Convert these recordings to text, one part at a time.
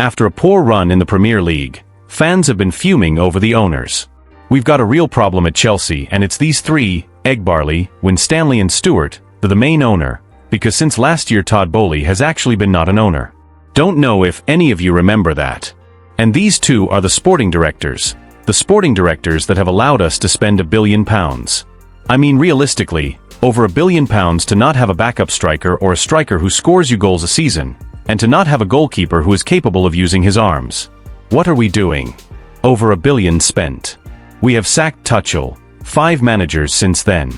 After a poor run in the Premier League, fans have been fuming over the owners. We've got a real problem at Chelsea, and it's these three, Barley, Winstanley and Stewart, that are the main owner, because since last year Todd Boehly has actually been not an owner. Don't know if any of you remember that. And these two are the sporting directors that have allowed us to spend £1 billion. I mean, realistically, over £1 billion to not have a backup striker or a striker who scores you goals a season, and to not have a goalkeeper who is capable of using his arms. What are we doing? Over £1 billion spent. We have sacked Tuchel, 5 managers since then.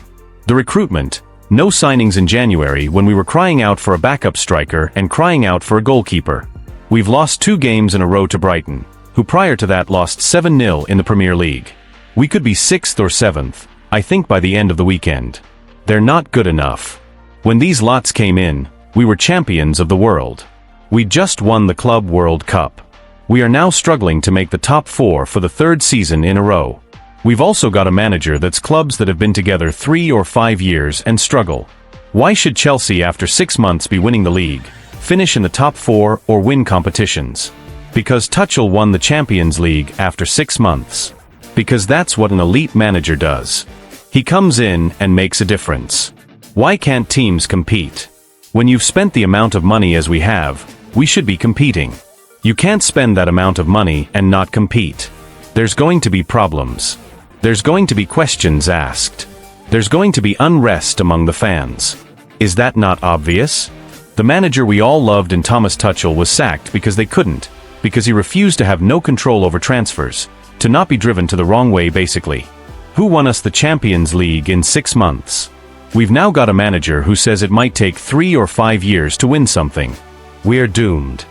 The recruitment, no signings in January when we were crying out for a backup striker and crying out for a goalkeeper. We've lost 2 games in a row to Brighton, who prior to that lost 7-0 in the Premier League. We could be 6th or 7th, I think, by the end of the weekend. They're not good enough. When these lots came in, we were champions of the world. We just won the Club World Cup. We are now struggling to make the top 4 for the 3rd season in a row. We've also got a manager that's clubs that have been together 3 or 5 years and struggle. Why should Chelsea, after 6 months, be winning the league, finish in the top 4, or win competitions? Because Tuchel won the Champions League after 6 months. Because that's what an elite manager does. He comes in and makes a difference. Why can't teams compete? When you've spent the amount of money as we have, we should be competing. You can't spend that amount of money and not compete. There's going to be problems. There's going to be questions asked. There's going to be unrest among the fans. Is that not obvious? The manager we all loved in Thomas Tuchel was sacked because he refused to have no control over transfers, to not be driven to the wrong way basically. Who won us the Champions League in 6 months? We've now got a manager who says it might take 3 or 5 years to win something. We're doomed.